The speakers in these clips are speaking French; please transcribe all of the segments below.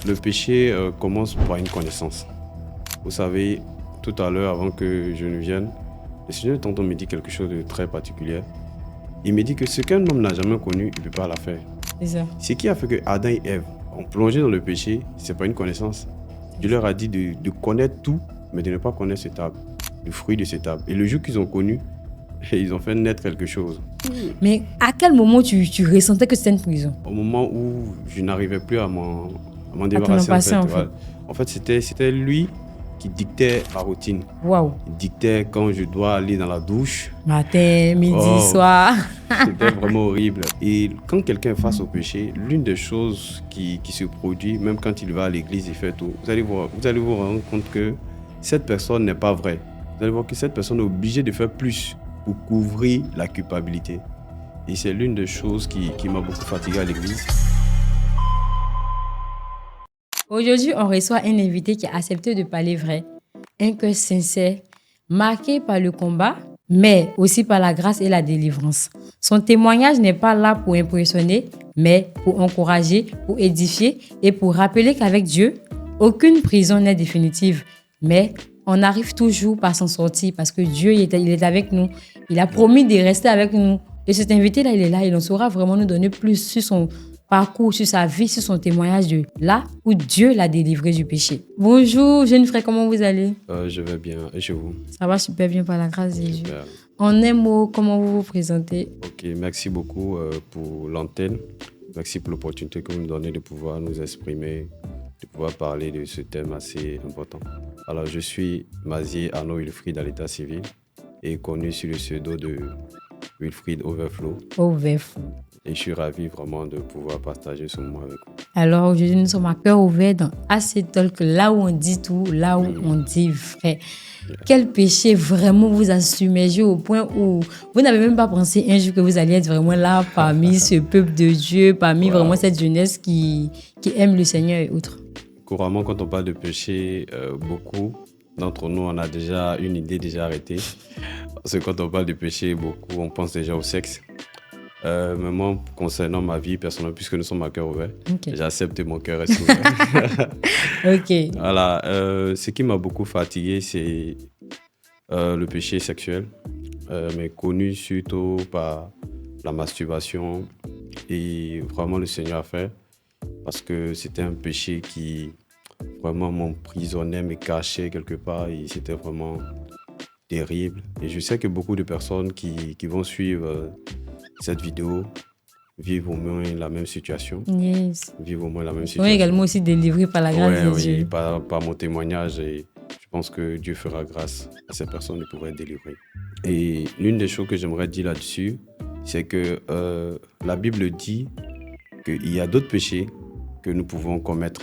Le péché commence par une connaissance. Vous savez, tout à l'heure, avant que je ne vienne, le Seigneur tantôt me dit quelque chose de très particulier. Il me dit que ce qu'un homme n'a jamais connu, il ne peut pas la faire. C'est ça. Ce qui a fait que Adam et Ève ont plongé dans le péché, ce n'est pas une connaissance. Dieu leur a dit de connaître tout, mais de ne pas connaître cet arbre, le fruit de cet arbre. Et le jour qu'ils ont connu, ils ont fait naître quelque chose. Mais à quel moment tu ressentais que c'était une prison? Au moment où je n'arrivais plus à m'en débarrasser, en fait, c'était lui qui dictait ma routine. Waouh. Il dictait quand je dois aller dans la douche. Matin, midi, soir. C'était vraiment horrible. Et quand quelqu'un est face au péché, l'une des choses qui se produit, même quand il va à l'église, il fait tout, vous allez vous rendre compte que cette personne n'est pas vraie. Vous allez voir que cette personne est obligée de faire plus pour couvrir la culpabilité. Et c'est l'une des choses qui m'a beaucoup fatigué à l'église. Aujourd'hui, on reçoit un invité qui a accepté de parler vrai, un cœur sincère, marqué par le combat, mais aussi par la grâce et la délivrance. Son témoignage n'est pas là pour impressionner, mais pour encourager, pour édifier et pour rappeler qu'avec Dieu, aucune prison n'est définitive, mais on arrive toujours par s'en sortir parce que Dieu il est avec nous. Il a promis de rester avec nous. Et cet invité-là, il est là, il en saura vraiment nous donner plus sur son parcours, sur sa vie, sur son témoignage de là où Dieu l'a délivré du péché. Bonjour, jeune frère, comment vous allez? Je vais bien, et chez vous? Ça va super bien par la grâce de Dieu. Super. En un mot, comment vous vous présentez? Ok, merci beaucoup pour l'antenne. Merci pour l'opportunité que vous nous donnez de pouvoir nous exprimer, de pouvoir parler de ce thème assez important. Alors, je suis Mazier Arnaud Wilfried à l'état civil et connu sous le pseudo de Wilfried Overflow. Overflow. Et je suis ravi vraiment de pouvoir partager ce moment avec vous. Alors aujourd'hui, nous sommes à cœur ouvert dans AC Talk, là où on dit tout, là où on dit vrai. Quel péché vraiment vous a submergé au point où vous n'avez même pas pensé un jour que vous alliez être vraiment là parmi ce peuple de Dieu, parmi vraiment cette jeunesse qui aime le Seigneur et autres? Couramment, quand on parle de péché, beaucoup d'entre nous, on a déjà une idée déjà arrêtée. Parce que quand on parle de péché, beaucoup, on pense déjà au sexe. Mais moi, concernant ma vie personnelle, puisque nous sommes à cœur ouvert, j'accepte mon cœur reste ouvert. Ok. Voilà, ce qui m'a beaucoup fatigué, c'est le péché sexuel, mais connu surtout par la masturbation et vraiment le Seigneur a fait, parce que c'était un péché qui vraiment m'emprisonnait, me cachait quelque part et c'était vraiment terrible. Et je sais que beaucoup de personnes qui vont suivre cette vidéo vivent au moins la même situation. Yes. Vivent au moins la même situation. Oui, également aussi délivré par la grâce de Dieu. Oui, par mon témoignage. Et je pense que Dieu fera grâce à ces personnes de pouvoir être délivrées. Et l'une des choses que j'aimerais dire là-dessus, c'est que la Bible dit qu'il y a d'autres péchés que nous pouvons commettre.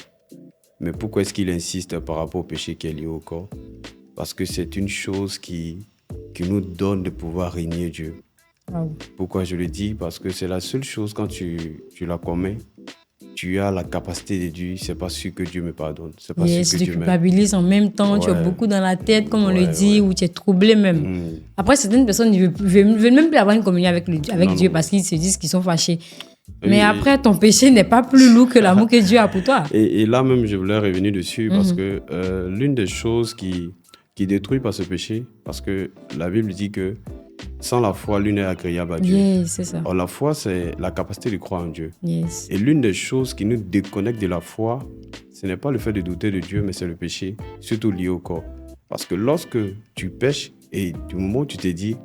Mais pourquoi est-ce qu'il insiste par rapport au péché qui est lié au corps? Parce que c'est une chose qui nous donne de pouvoir régner Dieu. Wow. Pourquoi je le dis? Parce que c'est la seule chose, quand tu la commets, tu as la capacité de dire, c'est pas sûr que Dieu me pardonne. C'est pas sûr que tu Dieu m'aime. culpabilises en même temps, tu as beaucoup dans la tête, comme on le dit, ou tu es troublé même. Après, certaines personnes ne veulent même plus avoir une communion avec Dieu parce qu'ils se disent qu'ils sont fâchés. Mais après, ton péché n'est pas plus lourd que l'amour que Dieu a pour toi. Et là même, je voulais revenir dessus parce que l'une des choses qui détruit par ce péché, parce que la Bible dit que sans la foi, l'une est agréable à Dieu. Yes, c'est ça. Or, la foi, c'est la capacité de croire en Dieu. Yes. Et l'une des choses qui nous déconnecte de la foi, ce n'est pas le fait de douter de Dieu, mais c'est le péché, surtout lié au corps. Parce que lorsque tu pèches et du moment où tu te dis,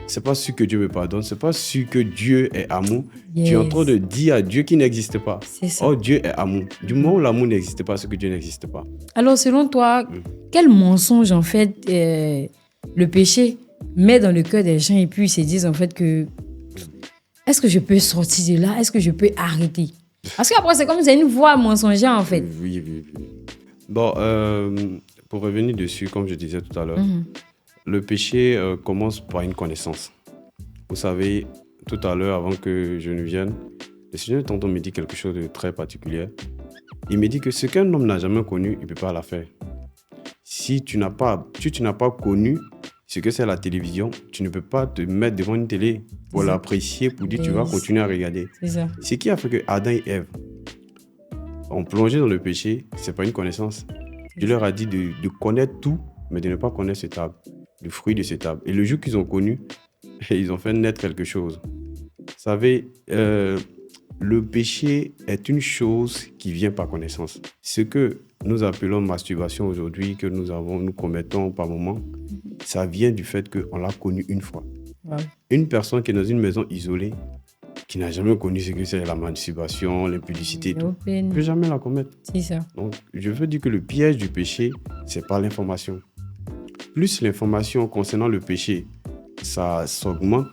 c'est pas sûr que Dieu me pardonne, c'est pas sûr que Dieu est amour, tu es en train de dire à Dieu qu'il n'existe pas. C'est ça. Oh, Dieu est amour. Du moment où l'amour n'existe pas, c'est que Dieu n'existe pas. Alors, selon toi, quel mensonge, en fait, le péché met dans le cœur des gens et puis ils se disent, en fait, que est-ce que je peux sortir de là? Est-ce que je peux arrêter? Parce qu'après, c'est comme si c'est une voix mensongère, en fait. Oui. Bon, pour revenir dessus, comme je disais tout à l'heure, le péché commence par une connaissance. Vous savez, tout à l'heure, avant que je ne vienne, le Seigneur tantôt me dit quelque chose de très particulier. Il me dit que ce qu'un homme n'a jamais connu, il ne peut pas la faire. Si tu n'as pas connu ce que c'est la télévision, tu ne peux pas te mettre devant une télé pour l'apprécier, pour dire tu vas continuer à regarder. C'est ça. Ce qui a fait que Adam et Ève ont plongé dans le péché, ce n'est pas une connaissance. Dieu leur a dit de connaître tout, mais de ne pas connaître cet arbre, le fruit de cet arbre. Et le jour qu'ils ont connu, ils ont fait naître quelque chose. Vous savez, le péché est une chose qui vient par connaissance. Ce que nous appelons masturbation aujourd'hui, que nous commettons par moment, ça vient du fait qu'on l'a connu une fois. Wow. Une personne qui est dans une maison isolée, qui n'a jamais connu ce que c'est la masturbation, l'impudicité et tout, ne peut jamais la commettre. C'est ça. Donc, je veux dire que le piège du péché, c'est par l'information. Plus l'information concernant le péché, ça s'augmente,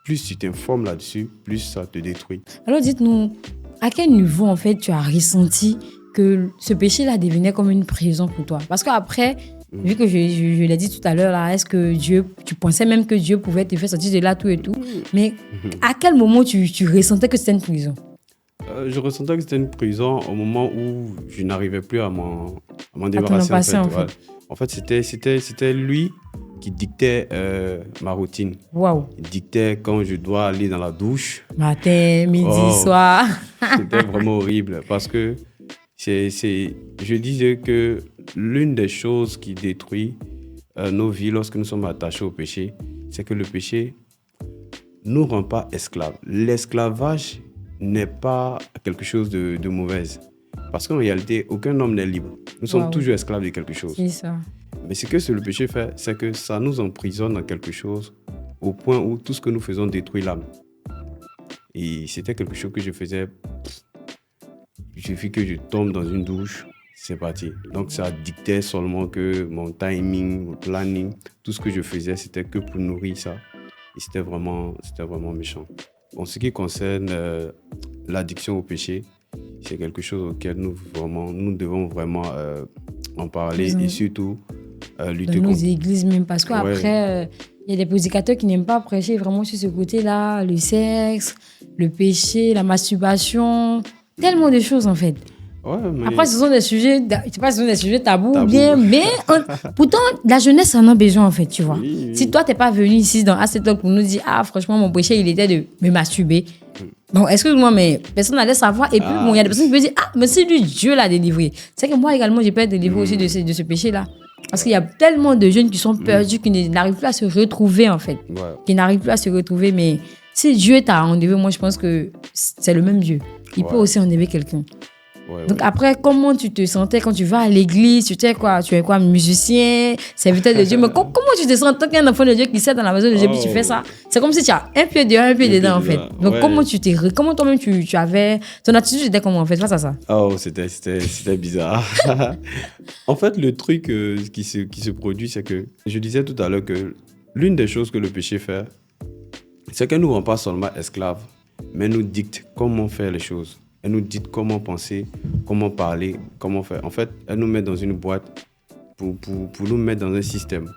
plus tu t'informes là-dessus, plus ça te détruit. Alors dites-nous, à quel niveau en fait tu as ressenti que ce péché-là devenait comme une prison pour toi? Parce qu'après, vu que je l'ai dit tout à l'heure, là, est-ce que tu pensais même que Dieu pouvait te faire sortir de là tout et tout? Mais à quel moment tu ressentais que c'était une prison? Je ressentais que c'était une prison au moment où je n'arrivais plus à m'en débarrasser. En fait, c'était lui qui dictait ma routine. Waouh. Il dictait quand je dois aller dans la douche. Matin, midi, soir. C'était vraiment horrible parce que je disais que l'une des choses qui détruit nos vies lorsque nous sommes attachés au péché, c'est que le péché ne nous rend pas esclaves. L'esclavage n'est pas quelque chose de mauvais. Parce qu'en réalité, aucun homme n'est libre. Nous sommes toujours esclaves de quelque chose. C'est ça. Mais ce que le péché fait, c'est que ça nous emprisonne dans quelque chose au point où tout ce que nous faisons détruit l'âme. Et c'était quelque chose que je faisais. Il suffit que je tombe dans une douche, c'est parti. Donc ça dictait seulement que mon timing, mon planning, tout ce que je faisais, c'était que pour nourrir ça. Et c'était vraiment méchant. En ce qui concerne l'addiction au péché, c'est quelque chose auquel nous devons vraiment en parler et surtout lutter dans nos contre. églises même, parce qu'après, il y a des prédicateurs qui n'aiment pas prêcher vraiment sur ce côté-là, le sexe, le péché, la masturbation, tellement de choses en fait. Ouais, mais... Après, ce sont des sujets, je sais pas si ce sont des sujets tabous. Bien, mais pourtant, la jeunesse en a besoin en fait, tu vois. Oui. Si toi, t'es pas venu ici dans Assez Talk pour nous dire, franchement, mon péché, il était de me masturber. Bon, excuse-moi, mais personne n'allait savoir. Et puis, il y a des personnes qui peuvent dire, mais c'est lui, Dieu l'a délivré. C'est que moi également, j'ai pu être délivré aussi de ce péché-là. Parce qu'il y a tellement de jeunes qui sont perdus, qui n'arrivent plus à se retrouver en fait. Ouais. Qui n'arrivent plus à se retrouver. Mais si Dieu t'a enlevé, moi, je pense que c'est le même Dieu. Il peut aussi enlever quelqu'un. Donc après, comment tu te sentais quand tu vas à l'église? Tu es quoi, musicien, serviteur de Dieu? Mais comment tu te sens en tant qu'un enfant de Dieu qui sert dans la maison de Dieu puis tu fais ça? C'est comme si tu as un pied dehors, un pied dedans en fait. Donc comment toi-même tu avais... Ton attitude était comment en fait face à ça? Oh, c'était bizarre. En fait, le truc qui se produit, c'est que je disais tout à l'heure que l'une des choses que le péché fait, c'est qu'elle ne nous rend pas seulement esclaves, mais nous dicte comment faire les choses. Elle nous dit comment penser, comment parler, comment faire. En fait, elle nous met dans une boîte pour nous mettre dans un système.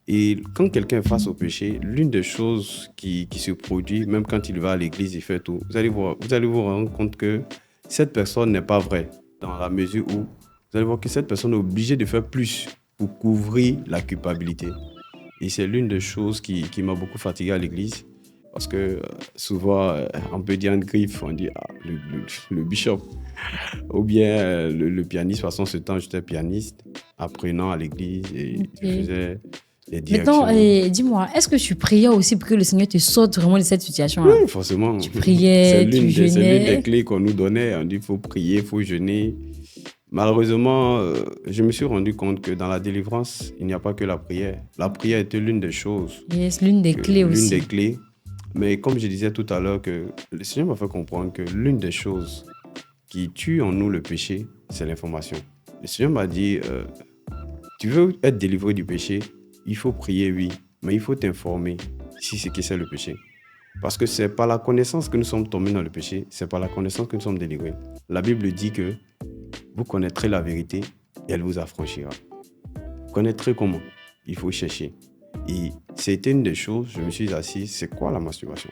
Et quand quelqu'un est face au péché, l'une des choses qui se produit, même quand il va à l'église, il fait tout, vous allez vous rendre compte que cette personne n'est pas vraie, dans la mesure où vous allez voir que cette personne est obligée de faire plus pour couvrir la culpabilité. Et c'est l'une des choses qui m'a beaucoup fatigué à l'église. Parce que souvent, on peut dire en griffe, on dit le bishop. Ou bien le pianiste. De toute façon, ce temps, j'étais pianiste, apprenant à l'église et je faisais les directions. Maintenant, dis-moi, est-ce que tu priais aussi pour que le Seigneur te sorte vraiment de cette situation-là? Oui, forcément. Tu priais, tu jeûnais. C'est l'une des clés qu'on nous donnait. On dit qu'il faut prier, il faut jeûner. Malheureusement, je me suis rendu compte que dans la délivrance, il n'y a pas que la prière. La prière était l'une des choses. Yes, l'une des clés aussi. L'une des clés. Mais comme je disais tout à l'heure, que le Seigneur m'a fait comprendre que l'une des choses qui tue en nous le péché, c'est l'information. Le Seigneur m'a dit, tu veux être délivré du péché, il faut prier, oui, mais il faut t'informer si c'est qui c'est le péché. Parce que c'est par la connaissance que nous sommes tombés dans le péché, c'est par la connaissance que nous sommes délivrés. La Bible dit que vous connaîtrez la vérité et elle vous affranchira. Vous connaîtrez comment? Il faut chercher. Et c'était une des choses, je me suis assis, c'est quoi la masturbation?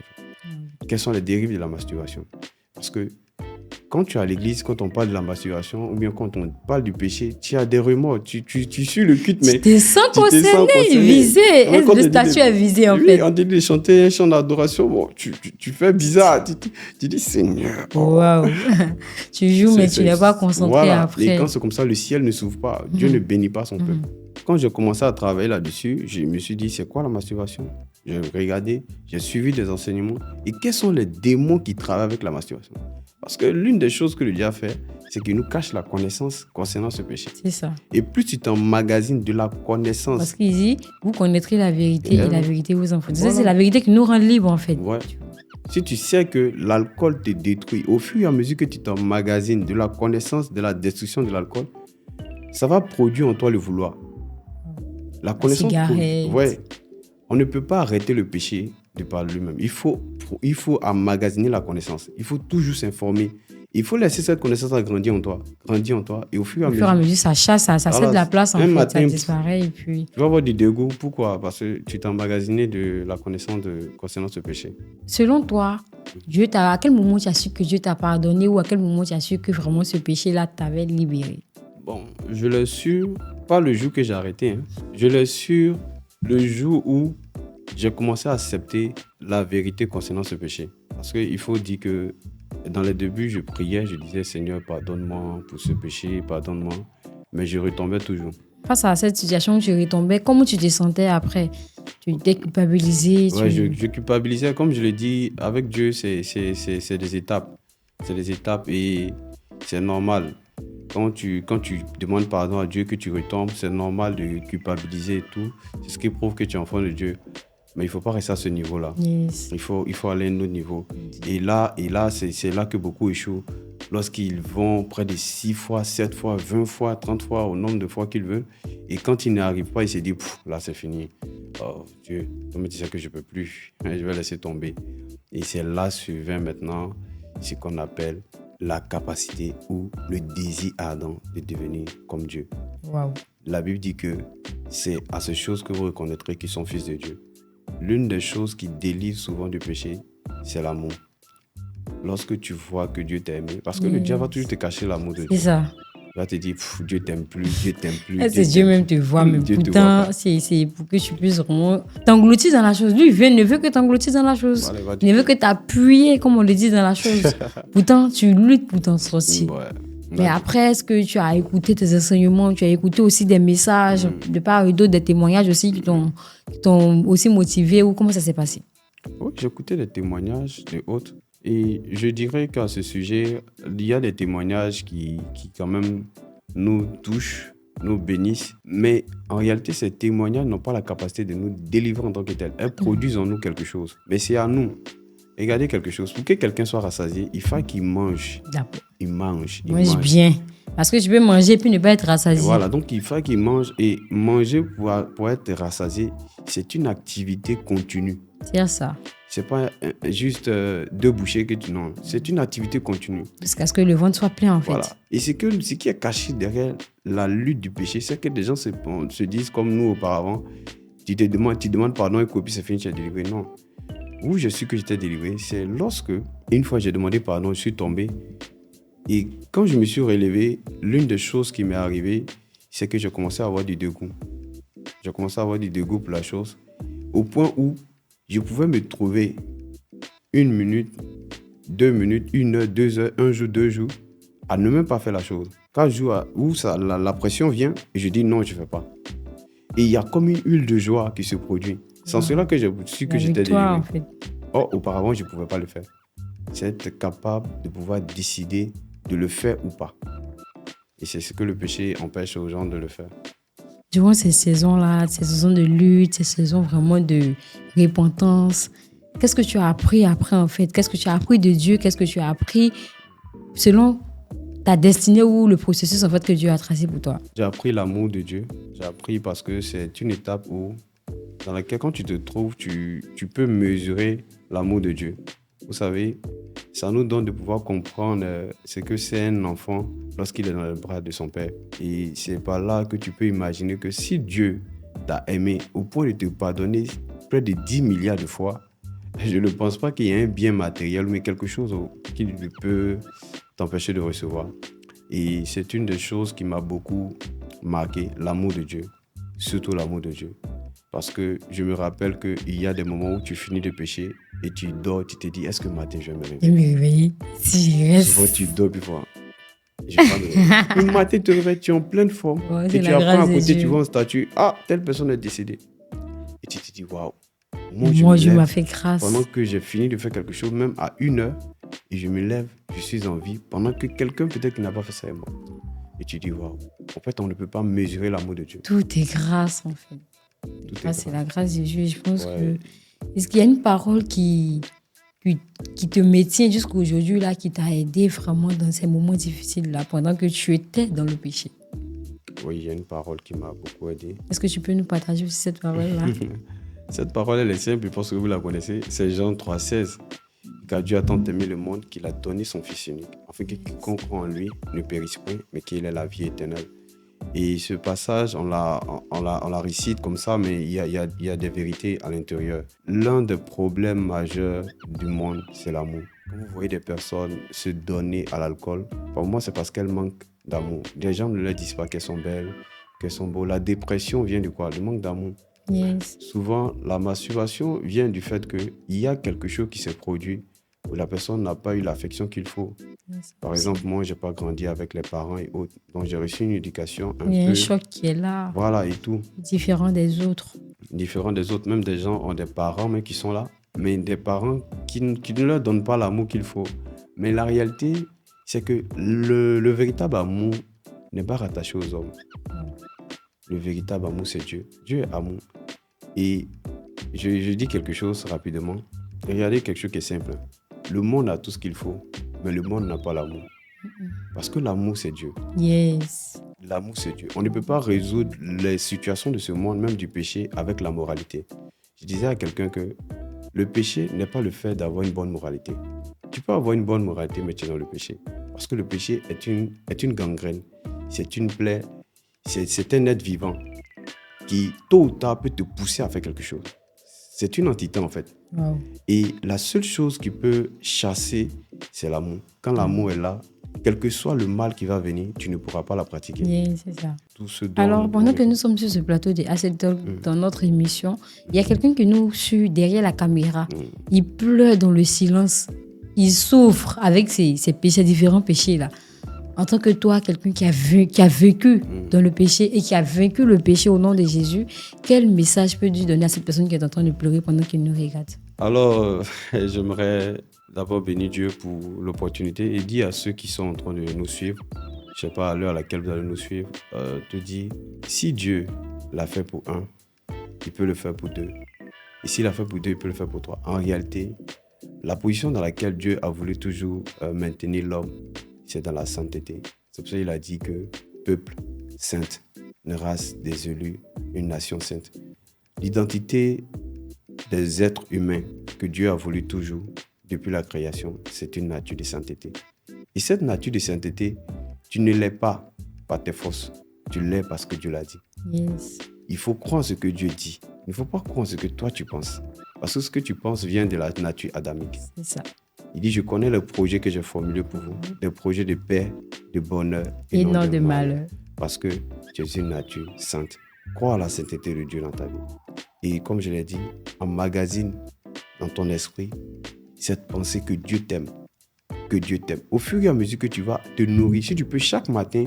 Quelles sont les dérives de la masturbation? Parce que quand tu es à l'église, quand on parle de la masturbation ou bien quand on parle du péché, tu as des remords. Tu suis le culte, mais Tu te sens tu te sens concerné, concerné. visé. Ouais, quand Le on dit statut est visé, en oui, fait. on dit de chanter un chant d'adoration, bon, tu fais bizarre. Tu dis Seigneur. Waouh. Tu joues, mais tu n'es pas concentré Voilà. Et après. quand c'est comme ça, le ciel ne s'ouvre pas. Dieu ne bénit pas son peuple. Quand j'ai commencé à travailler là-dessus, je me suis dit, c'est quoi la masturbation? J'ai regardé, j'ai suivi des enseignements. Et quels sont les démons qui travaillent avec la masturbation? Parce que l'une des choses que le diable fait, c'est qu'il nous cache la connaissance concernant ce péché. C'est ça. Et plus tu t'emmagasines de la connaissance. Parce qu'il dit, vous connaîtrez la vérité et la vérité vous en fera. Voilà. C'est la vérité qui nous rend libres, en fait. Ouais. Si tu sais que l'alcool te détruit, au fur et à mesure que tu t'emmagasines de la connaissance de la destruction de l'alcool, ça va produire en toi le vouloir. La connaissance. Ouais. On ne peut pas arrêter le péché de par lui-même. Il faut emmagasiner la connaissance. Il faut toujours s'informer. Il faut laisser cette connaissance grandir en toi. Et au fur et à mesure, ça chasse, ça cède de la place, en fait, matin, ça disparaît. Et puis... Tu vas avoir du dégoût. Pourquoi? Parce que tu t'es emmagasiné de la connaissance concernant ce péché. Selon toi, à quel moment tu as su que Dieu t'a pardonné ou à quel moment tu as su que vraiment ce péché-là t'avait libéré? Bon, je l'ai su, pas le jour que j'ai arrêté. Hein. Je l'ai su le jour où j'ai commencé à accepter la vérité concernant ce péché. Parce qu'il faut dire que dans les débuts, je priais, je disais Seigneur, pardonne-moi pour ce péché, pardonne-moi. Mais je retombais toujours. Face à cette situation où tu retombais, comment tu te sentais après? Tu étais culpabilisé? Ouais, je culpabilisais. Comme je l'ai dit, avec Dieu, c'est des étapes. C'est des étapes et c'est normal. Quand tu demandes pardon à Dieu, que tu retombes, c'est normal de culpabiliser et tout. C'est ce qui prouve que tu es enfant de Dieu. Mais il ne faut pas rester à ce niveau-là. Yes. Il faut aller à un autre niveau. Et là c'est là que beaucoup échouent. Lorsqu'ils vont près de 6 fois, 7 fois, 20 fois, 30 fois, au nombre de fois qu'ils veulent. Et quand ils n'y arrivent pas, ils se disent, là c'est fini. Oh Dieu, tu me dis que je ne peux plus. Je vais laisser tomber. Et c'est là survient maintenant ce qu'on appelle la capacité ou le désir ardent de devenir comme Dieu. Wow. La Bible dit que c'est à ces choses que vous reconnaîtrez qu'ils sont fils de Dieu. L'une des choses qui délivre souvent du péché, c'est l'amour. Lorsque tu vois que Dieu t'a aimé, parce que le diable va toujours te cacher l'amour de Dieu. C'est ça. Il va te dire, Dieu t'aime plus, Dieu t'aime plus. C'est Dieu même te voit, mais pourtant, c'est pour que tu puisses vraiment t'engloutir dans la chose. Lui, il ne veut que t'engloutir dans la chose. Voilà, il ne veut que t'appuyer, comme on le dit, dans la chose. Pourtant, tu luttes pour t'en sortir. Ouais. Mais après, est-ce que tu as écouté tes enseignements, tu as écouté aussi des messages de part et d'autre, des témoignages aussi qui t'ont aussi motivé, ou comment ça s'est passé? Oui, j'ai écouté des témoignages de autres. Et je dirais qu'à ce sujet, il y a des témoignages qui quand même nous touchent, nous bénissent. Mais en réalité, ces témoignages n'ont pas la capacité de nous délivrer en tant que tels. Elles produisent en nous quelque chose. Mais c'est à nous. Regardez quelque chose. Pour que quelqu'un soit rassasié, il faut qu'il mange. D'accord. Il mange. Mange bien. Parce que tu peux manger puis ne pas être rassasié. Et voilà, donc il faut qu'il mange. Et manger pour être rassasié, c'est une activité continue. C'est ça. C'est pas juste 2 bouchées que tu... Non, c'est une activité continue. Jusqu'à ce que le ventre soit plein, en fait. Voilà. Et ce qui est caché derrière la lutte du péché, c'est que des gens se disent comme nous auparavant, tu demandes pardon et puis c'est fini, tu es délivré. Non. Où je suis que j'étais délivré, c'est lorsque, une fois j'ai demandé pardon, je suis tombé. Et quand je me suis relevé, l'une des choses qui m'est arrivée, c'est que j'ai commencé à avoir du dégoût. J'ai commencé à avoir du dégoût pour la chose, au point où je pouvais me trouver 1 minute, 2 minutes, 1 heure, 2 heures, 1 jour, 2 jours, à ne même pas faire la chose. Quand je joue où la pression vient, et je dis non, je ne fais pas. Et il y a comme une huile de joie qui se produit. C'est en cela que j'ai su que j'étais délivré. En fait. Or, auparavant, je ne pouvais pas le faire. C'est être capable de pouvoir décider de le faire ou pas. Et c'est ce que le péché empêche aux gens de le faire. Durant ces saisons-là, ces saisons de lutte, ces saisons vraiment de repentance, qu'est-ce que tu as appris après, en fait? Qu'est-ce que tu as appris de Dieu? Qu'est-ce que tu as appris selon ta destinée ou le processus, en fait, que Dieu a tracé pour toi? J'ai appris l'amour de Dieu. J'ai appris parce que c'est une étape dans laquelle, quand tu te trouves, tu peux mesurer l'amour de Dieu. Vous savez, ça nous donne de pouvoir comprendre ce que c'est un enfant lorsqu'il est dans les bras de son père. Et c'est par là que tu peux imaginer que si Dieu t'a aimé au point de te pardonner près de 10 milliards de fois, je ne pense pas qu'il y ait un bien matériel, mais quelque chose qui peut t'empêcher de recevoir. Et c'est une des choses qui m'a beaucoup marqué, l'amour de Dieu, surtout l'amour de Dieu. Parce que je me rappelle qu'il y a des moments où tu finis de pécher et tu dors, tu te dis, est-ce que matin je vais me Et réveiller? me réveiller. Si je reste. Souvent tu dors, puis voilà. Je vais pas me réveiller. Le matin, tu te réveilles, tu es en pleine forme. Ouais, Et c'est tu la apprends grâce à de côté, tu Dieu. vois un statut, ah, telle personne est décédée. Et tu te dis, waouh, Et je moi, me Dieu lève m'a fait grâce. pendant que j'ai fini de faire quelque chose, même à 1 heure, et je me lève, je suis en vie, pendant que quelqu'un peut-être qui n'a pas fait ça est mort. Et tu dis, waouh, en fait, on ne peut pas mesurer l'amour de Dieu. Tout est grâce, en fait. Tout Ah, est c'est grâce. la grâce de Dieu. Et je pense Ouais. que. Est-ce qu'il y a une parole qui te maintient jusqu'à aujourd'hui, là, qui t'a aidé vraiment dans ces moments difficiles, là, pendant que tu étais dans le péché? Oui, il y a une parole qui m'a beaucoup aidé. Est-ce que tu peux nous partager aussi cette parole-là? Cette parole, elle est simple, je pense que vous la connaissez. C'est Jean 3,16. Car Dieu a tant aimé le monde qu'il a donné son Fils unique, afin que quiconque croit en lui ne périsse point, mais qu'il ait la vie éternelle. Et ce passage, on la récite comme ça, mais il y a des vérités à l'intérieur. L'un des problèmes majeurs du monde, c'est l'amour. Quand vous voyez des personnes se donner à l'alcool, pour moi, c'est parce qu'elles manquent d'amour. Les gens ne leur disent pas qu'elles sont belles, qu'elles sont beaux. La dépression vient de quoi? Du manque d'amour. Yes. Souvent, la masturbation vient du fait qu'il y a quelque chose qui s'est produit où la personne n'a pas eu l'affection qu'il faut. Yes. Par exemple, moi, je n'ai pas grandi avec les parents et autres. Donc, j'ai reçu une éducation Il y a un un peu... choc qui est là, Voilà, et tout. différent des autres. Différent des autres. Même des gens ont des parents mais qui sont là, mais des parents qui ne leur donnent pas l'amour qu'il faut. Mais la réalité, c'est que le véritable amour n'est pas rattaché aux hommes. Le véritable amour, c'est Dieu. Dieu est amour. Et je dis quelque chose rapidement. Regardez quelque chose qui est simple. Le monde a tout ce qu'il faut, mais le monde n'a pas l'amour. Parce que l'amour, c'est Dieu. Yes. L'amour, c'est Dieu. On ne peut pas résoudre les situations de ce monde, même du péché, avec la moralité. Je disais à quelqu'un que le péché n'est pas le fait d'avoir une bonne moralité. Tu peux avoir une bonne moralité, mais tu es dans le péché. Parce que le péché est une gangrène. C'est une plaie. C'est un être vivant qui, tôt ou tard, peut te pousser à faire quelque chose. C'est une entité, en fait. Wow. Et la seule chose qui peut chasser, c'est l'amour. Quand l'amour est là, quel que soit le mal qui va venir, tu ne pourras pas la pratiquer. Yes, c'est ça. Tout ce dont Alors, pendant que on- nous sommes sur ce plateau de Acid Talk, dans notre émission, il y a quelqu'un qui nous suit derrière la caméra. Il pleure dans le silence. Il souffre avec ses péchés, différents péchés là. En tant que toi, quelqu'un qui a vécu dans le péché et qui a vaincu le péché au nom de Jésus, quel message peux-tu donner à cette personne qui est en train de pleurer pendant qu'il nous regarde? Alors, j'aimerais d'abord bénir Dieu pour l'opportunité et dire à ceux qui sont en train de nous suivre, je ne sais pas à l'heure à laquelle vous allez nous suivre, te dire, si Dieu l'a fait pour un, il peut le faire pour deux. Et s'il l'a fait pour deux, il peut le faire pour trois. En réalité, la position dans laquelle Dieu a voulu toujours maintenir l'homme, c'est dans la sainteté. C'est pour ça qu'il a dit que peuple sainte, une race des élus, une nation sainte. L'identité des êtres humains que Dieu a voulu toujours, depuis la création, c'est une nature de sainteté. Et cette nature de sainteté, tu ne l'es pas par tes forces, tu l'es parce que Dieu l'a dit. Yes. Il faut croire ce que Dieu dit. Il ne faut pas croire ce que toi tu penses. Parce que ce que tu penses vient de la nature adamique. C'est ça. Il dit, je connais le projet que j'ai formulé pour vous, des projets de paix, de bonheur Et non de malheur. Parce que tu es une nature sainte. Crois à la sainteté de Dieu dans ta vie. Et comme je l'ai dit, emmagasine dans ton esprit cette pensée que Dieu t'aime. Que Dieu t'aime. Au fur et à mesure que tu vas te nourrir, si tu peux chaque matin,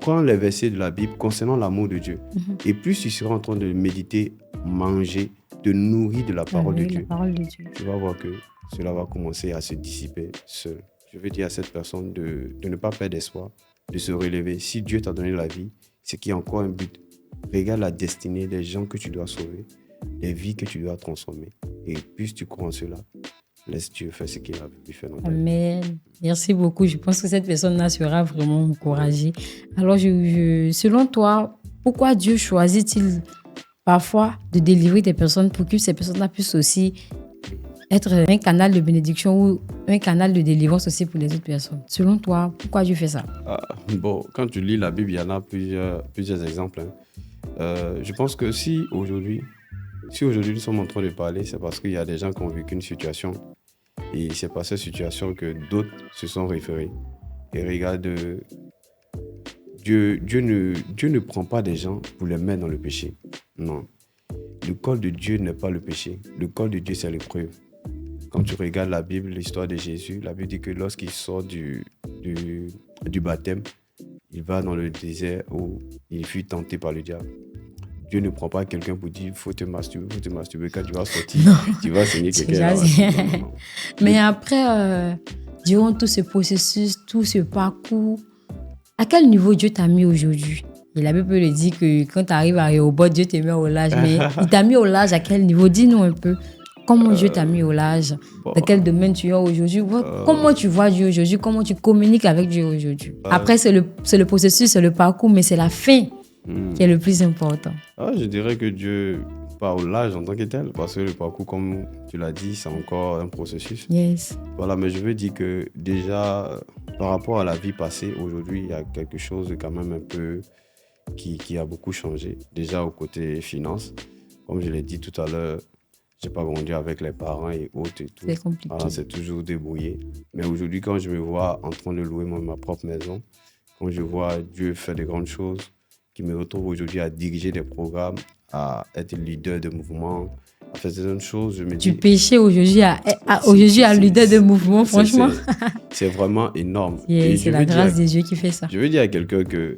prendre les versets de la Bible concernant l'amour de Dieu. Et plus tu seras en train de méditer, manger, te nourrir de la parole de Oui, Dieu, la parole de Dieu. tu vas voir que cela va commencer à se dissiper seul. Je veux dire à cette personne de ne pas perdre espoir, de se relever. Si Dieu t'a donné la vie, c'est qu'il y a encore un but. Regarde la destinée des gens que tu dois sauver, des vies que tu dois transformer. Et plus tu crois en cela, laisse Dieu faire ce qu'il a voulu faire dans ta vie. Amen. Merci beaucoup. Je pense que cette personne-là sera vraiment encouragée. Alors, selon toi, pourquoi Dieu choisit-il parfois de délivrer des personnes pour que ces personnes-là puissent aussi être un canal de bénédiction ou un canal de délivrance aussi pour les autres personnes? Selon toi, pourquoi Dieu fait ça? Bon, quand tu lis la Bible, il y en a plusieurs exemples. Je pense que si aujourd'hui nous sommes en train de parler, c'est parce qu'il y a des gens qui ont vécu une situation et c'est par cette situation que d'autres se sont référés. Et regarde, Dieu ne prend pas des gens pour les mettre dans le péché. Non. Le col de Dieu n'est pas le péché. Le col de Dieu, c'est l'épreuve. Quand tu regardes la Bible, l'histoire de Jésus, la Bible dit que lorsqu'il sort du baptême, il va dans le désert où il fut tenté par le diable. Dieu ne prend pas quelqu'un pour dire faut te masturber. Quand tu vas sortir, tu vas saigner quelqu'un. Non. Mais après, durant tout ce processus, tout ce parcours, à quel niveau Dieu t'a mis aujourd'hui? Et la Bible le dit que quand tu arrives à Rehoboth, Dieu te met au large. Mais il t'a mis au large à quel niveau? Dis-nous un peu. Comment Dieu t'a mis au large? Dans quel domaine tu es aujourd'hui? Comment tu vois Dieu aujourd'hui? Comment tu communiques avec Dieu aujourd'hui? Après, c'est le processus, c'est le parcours, mais c'est la fin qui est le plus important. Je dirais que Dieu part au large en tant que tel, parce que le parcours, comme tu l'as dit, c'est encore un processus. Yes. Voilà, mais je veux dire que déjà, par rapport à la vie passée, aujourd'hui, il y a quelque chose de quand même un peu qui a beaucoup changé. Déjà au côté finance, comme je l'ai dit tout à l'heure, j'ai pas grandi avec les parents et autres et tout. C'est compliqué. Voilà, c'est toujours débrouillé. Mais aujourd'hui, quand je me vois en train de louer ma propre maison, quand je vois Dieu faire des grandes choses, qui me retrouve aujourd'hui à diriger des programmes, à être leader de mouvement, à faire certaines choses, je me dis... Du péché aujourd'hui à leader de mouvement, franchement. C'est vraiment énorme. Et c'est la grâce des dieux qui fait ça. Je veux dire à quelqu'un que,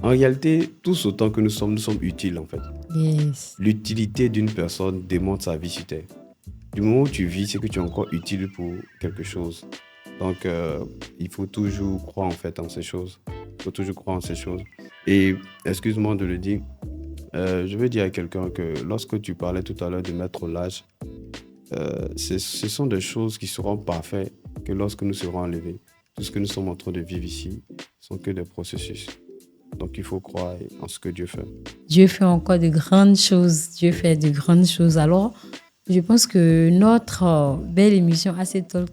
en réalité, tous autant que nous sommes utiles en fait. Yes. L'utilité d'une personne démontre sa vie sur Terre. Du moment où tu vis, c'est que tu es encore utile pour quelque chose. Donc, il faut toujours croire en fait en ces choses. Il faut toujours croire en ces choses. Et, excuse-moi de le dire, je veux dire à quelqu'un que lorsque tu parlais tout à l'heure de mettre au large, ce sont des choses qui seront parfaites que lorsque nous serons enlevés. Tout ce que nous sommes en train de vivre ici sont que des processus. Donc, il faut croire en ce que Dieu fait. Dieu fait encore de grandes choses. Dieu fait de grandes choses. Alors, je pense que notre belle émission AC Talk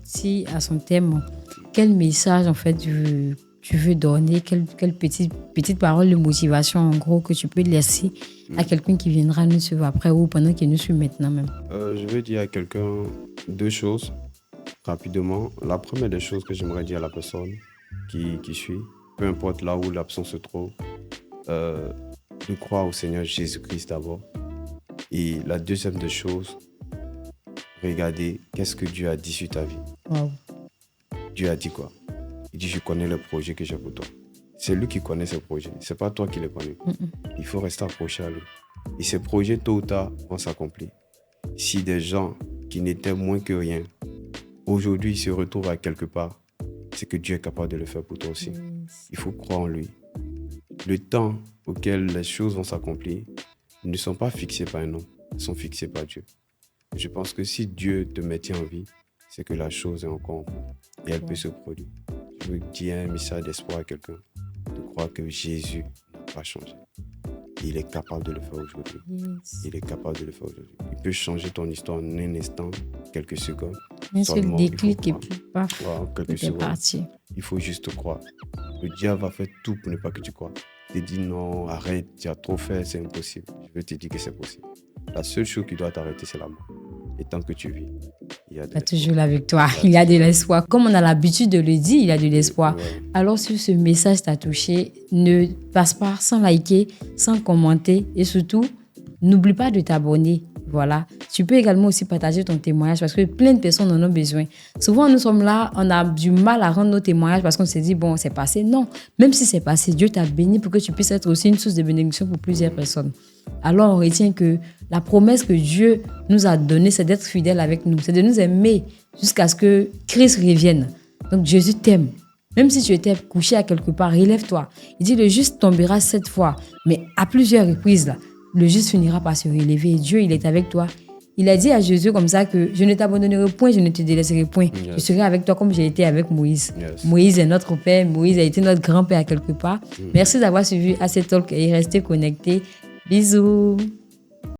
a son thème. Quel message, en fait, tu veux donner? Quelle petite parole de motivation, en gros, que tu peux laisser à quelqu'un qui viendra nous suivre après ou pendant qu'il nous suit maintenant même? Je veux dire à quelqu'un deux choses, rapidement. La première des choses que j'aimerais dire à la personne qui suit, peu importe là où l'absent se trouve, de croire au Seigneur Jésus-Christ d'abord. Et la deuxième des choses, regardez qu'est-ce que Dieu a dit sur ta vie. Wow. Dieu a dit quoi? Il dit, je connais le projet que j'ai pour toi. C'est lui qui connaît ses projets. Ce n'est pas toi qui les connais. Il faut rester accroché à lui. Et ces projets, tôt ou tard, vont s'accomplir. Si des gens qui n'étaient moins que rien, aujourd'hui se retrouvent à quelque part, c'est que Dieu est capable de le faire pour toi aussi. Il faut croire en lui. Le temps auquel les choses vont s'accomplir ne sont pas fixés par un homme, ils sont fixés par Dieu. Je pense que si Dieu te maintient en vie, c'est que la chose est encore en cours et elle peut se produire. Je veux dire un message d'espoir à quelqu'un, de croire que Jésus n'a pas changé. Il est capable de le faire aujourd'hui. Yes. Il est capable de le faire aujourd'hui. Il peut changer ton histoire en un instant, quelques secondes. Un seul déclic et puis paf, quelques c'est parti. Il faut juste croire. Le diable va faire tout pour ne pas que tu crois. Il te dit non, arrête, tu as trop fait, c'est impossible. Je veux te dire que c'est possible. La seule chose qui doit t'arrêter, c'est la mort. Et tant que tu vis, il y a de l'espoir. Toujours la victoire. Il y a de l'espoir. Comme on a l'habitude de le dire, il y a de l'espoir. Ouais. Alors, si ce message t'a touché, ne passe pas sans liker, sans commenter et surtout, n'oublie pas de t'abonner. Voilà. Tu peux également aussi partager ton témoignage parce que plein de personnes en ont besoin. Souvent, nous sommes là, on a du mal à rendre nos témoignages parce qu'on se dit, bon, c'est passé. Non, même si c'est passé, Dieu t'a béni pour que tu puisses être aussi une source de bénédiction pour plusieurs personnes. Alors, on retient que la promesse que Dieu nous a donnée, c'est d'être fidèle avec nous. C'est de nous aimer jusqu'à ce que Christ revienne. Donc, Jésus t'aime. Même si tu étais couché à quelque part, relève-toi. Il dit, le juste tombera 7 fois, mais à plusieurs reprises, là. Le juste finira par se relever. Et Dieu, il est avec toi. Il a dit à Jésus comme ça que je ne t'abandonnerai point, je ne te délaisserai point. Yes. Je serai avec toi comme j'ai été avec Moïse. Yes. Moïse est notre père. Moïse a été notre grand-père à quelque part. Merci d'avoir suivi AC Talk et restez connectés. Bisous.